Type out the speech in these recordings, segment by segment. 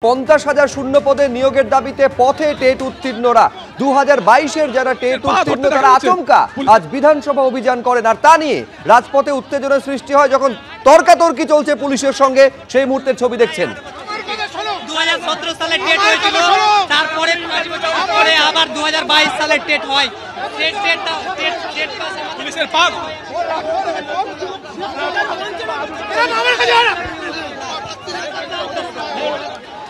50,000 শূন্য পদে নিয়োগের দাবিতে পথে টেট উত্তীর্ণরা 2022-এর যারা টেট উত্তীর্ণ তারা আচমকা আজ বিধানসভা অভিযান করেন। আর তা নিয়ে রাজপথে উত্তেজনার সৃষ্টি হয় যখন তর্কাতর্কি চলছে পুলিশের সঙ্গে, সেই মুহূর্তের ছবি দেখছেন। 2017 সালে টেট হয়েছিল, তারপরে 5 বছর পরে আবার 2022 সালে টেট হয়। পুলিশের পাক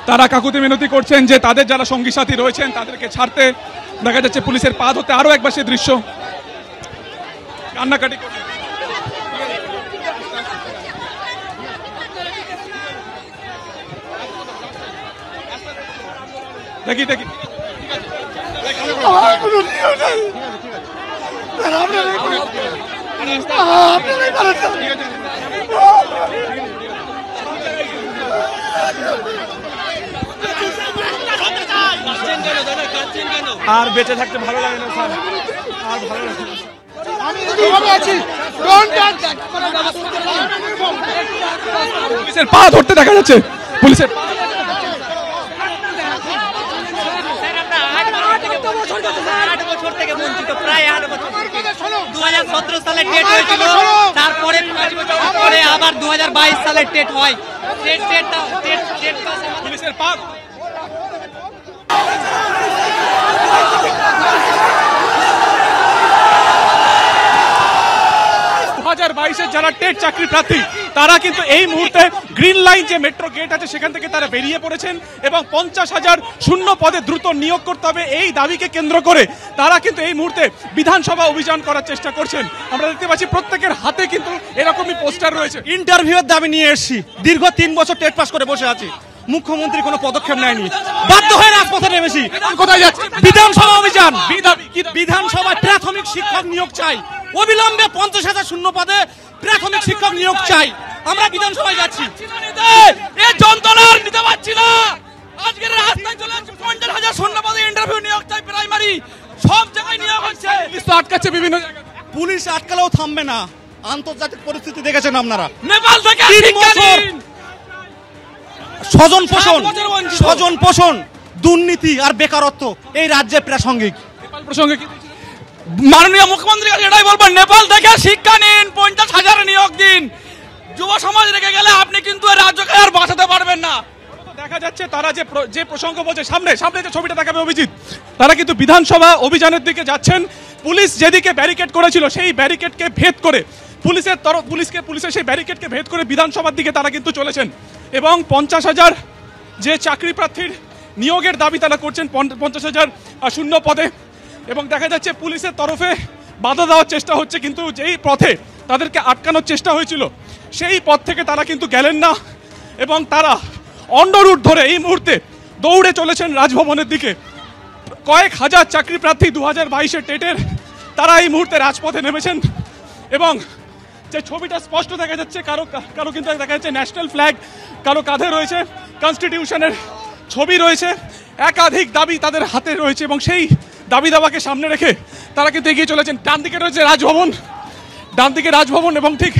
তারা কাকুতি মিনতি করছেন যে তাদের যারা সঙ্গী সাথী রয়েছেন তাদেরকে ছাড়তে। দেখা যাচ্ছে পুলিশের পা ধরতে আরো একবার সেই দৃশ্য কান্নাকাটি করছে। দেখি দেখি আর বেঁচে থাকতে ভালো লাগে না স্যার, আর ভালো লাগে না। পুলিশের পা ধরতে দেখা যাচ্ছে, পুলিশের 2017 সালে টেট হয়েছিল, তারপরে 5 বছর পরে আবার 2022 সালে টেট হয়। পুলিশের পাক 2022-এর যারা টেট চাকরি প্রার্থী তারা কিন্তু এই মুহূর্তে গ্রিন লাইন যে মেট্রো গেট আছে সেখান থেকে তারা বেরিয়ে পড়েছেন এবং 50,000 শূন্য পদে দ্রুত নিয়োগ করতে হবে এই দাবিকে কেন্দ্র করে তারা কিন্তু এই মুহূর্তে বিধানসভা অভিযান করার চেষ্টা করছেন। আমরা দেখতে পাচ্ছি প্রত্যেকের হাতে কিন্তু এরকমই পোস্টার রয়েছে। ইন্টারভিউয়ের দাবি নিয়ে এসেছি, দীর্ঘ 3 বছর টেট পাস করে বসে আছি, মুখ্যমন্ত্রী কোনো পদক্ষেপ নেয়নি, বাধ্য হয়ে রাজপথে নেমেছি। কোথায় যাচ্ছে? বিধানসভা অভিযান। বিধানসভায় প্রাথমিক শিক্ষক নিয়োগ চাই, অবিলম্বে 50,000 শূন্য পদে প্রাথমিক শিক্ষক নিয়োগ চাই। আমরা বিধানসভায় যাচ্ছি, এই যন্ত্রণার নিতে পারছি না। আজকের রাস্তায় চলে আসছে 50,000 শূন্য পদে ইন্টারভিউ নিয়োগ চাই, প্রাইমারি সব জায়গায় নিয়োগ হচ্ছে। পুলিশ তো আটকাচ্ছে বিভিন্ন জায়গায়, পুলিশ আটকালেও থামবে না। আন্তর্জাতিক পরিস্থিতি দেখেছেন আপনারা, নেপাল থেকে স্বজন পোষণ, দুর্নীতি আর বেকারত্ব এই রাজ্যে প্রাসঙ্গিক। নেপাল প্রসঙ্গে কি মাননীয় মুখ্যমন্ত্রী এটাই বলবেন, নেপাল থেকে শিক্ষা নিন, 50,000 নিয়োগ দিন। যুব সমাজ রেখে গেলে আপনি কিন্তু রাজ্যকে আর বাঁচাতে পারবেন না। দেখা যাচ্ছে তারা যে প্রসঙ্গ বলছে, সামনে যে ছবিটা দেখাবে অভিজিৎ, তারা কিন্তু বিধানসভা অভিযানের দিকে যাচ্ছেন। পুলিশ যেদিকে ব্যারিকেড করেছিল সেই ব্যারিকেডকে ভেদ করে পুলিশের সেই ব্যারিকেডকে ভেদ করে বিধানসভার দিকে তারা কিন্তু চলেছেন এবং 50,000 যে চাকরি প্রার্থীর নিয়োগের দাবি তারা করছেন 50,000 শূন্য পদে। এবং দেখা যাচ্ছে পুলিশের তরফে বাধা দেওয়ার চেষ্টা হচ্ছে, কিন্তু যেই পথে তাদেরকে আটকানোর চেষ্টা হয়েছিল সেই পথ থেকে তারা কিন্তু গেলেন না এবং তারা অন্য রুট ধরে এই মুহূর্তে দৌড়ে চলেছেন রাজভবনের দিকে। কয়েক হাজার চাকরি প্রার্থী 2022-এর টেটের তারা এই মুহূর্তে রাজপথে নেমেছেন এবং যে ছবিটা স্পষ্ট দেখা যাচ্ছে, কারো কিন্তু দেখা যাচ্ছে ন্যাশনাল ফ্ল্যাগ, কারো কাঁধে রয়েছে কনস্টিটিউশনের ছবি রয়েছে, একাধিক দাবি তাদের হাতে রয়েছে এবং সেই দাবি দাবাকে সামনে রেখে তারা কিন্তু এগিয়ে চলেছেন। ডান দিকে রয়েছে রাজভবন এবং ঠিক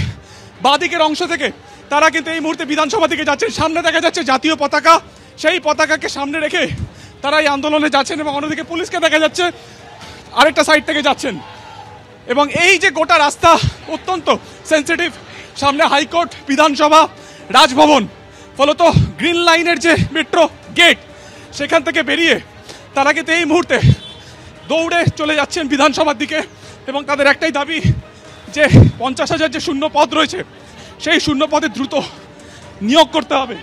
বাঁ দিকের অংশ থেকে তারা কিন্তু এই মুহূর্তে বিধানসভা দিকে যাচ্ছেন। সামনে দেখা যাচ্ছে জাতীয় পতাকা, সেই পতাকাকে সামনে রেখে তারা এই আন্দোলনে যাচ্ছেন এবং অন্যদিকে পুলিশকে দেখা যাচ্ছে আরেকটা সাইড থেকে যাচ্ছেন। এবং এই যে গোটা রাস্তা অত্যন্ত সেন্সিটিভ, সামনে হাইকোর্ট, বিধানসভা, রাজভবন, ফলত গ্রিন লাইনের যে মেট্রো গেট সেখান থেকে বেরিয়ে তারা কিন্তু এই মুহূর্তে দৌড়ে চলে যাচ্ছেন বিধানসভার দিকে এবং তাদের একটাই দাবি যে 50,000 যে শূন্য পদ রয়েছে সেই শূন্য পদে দ্রুত নিয়োগ করতে হবে।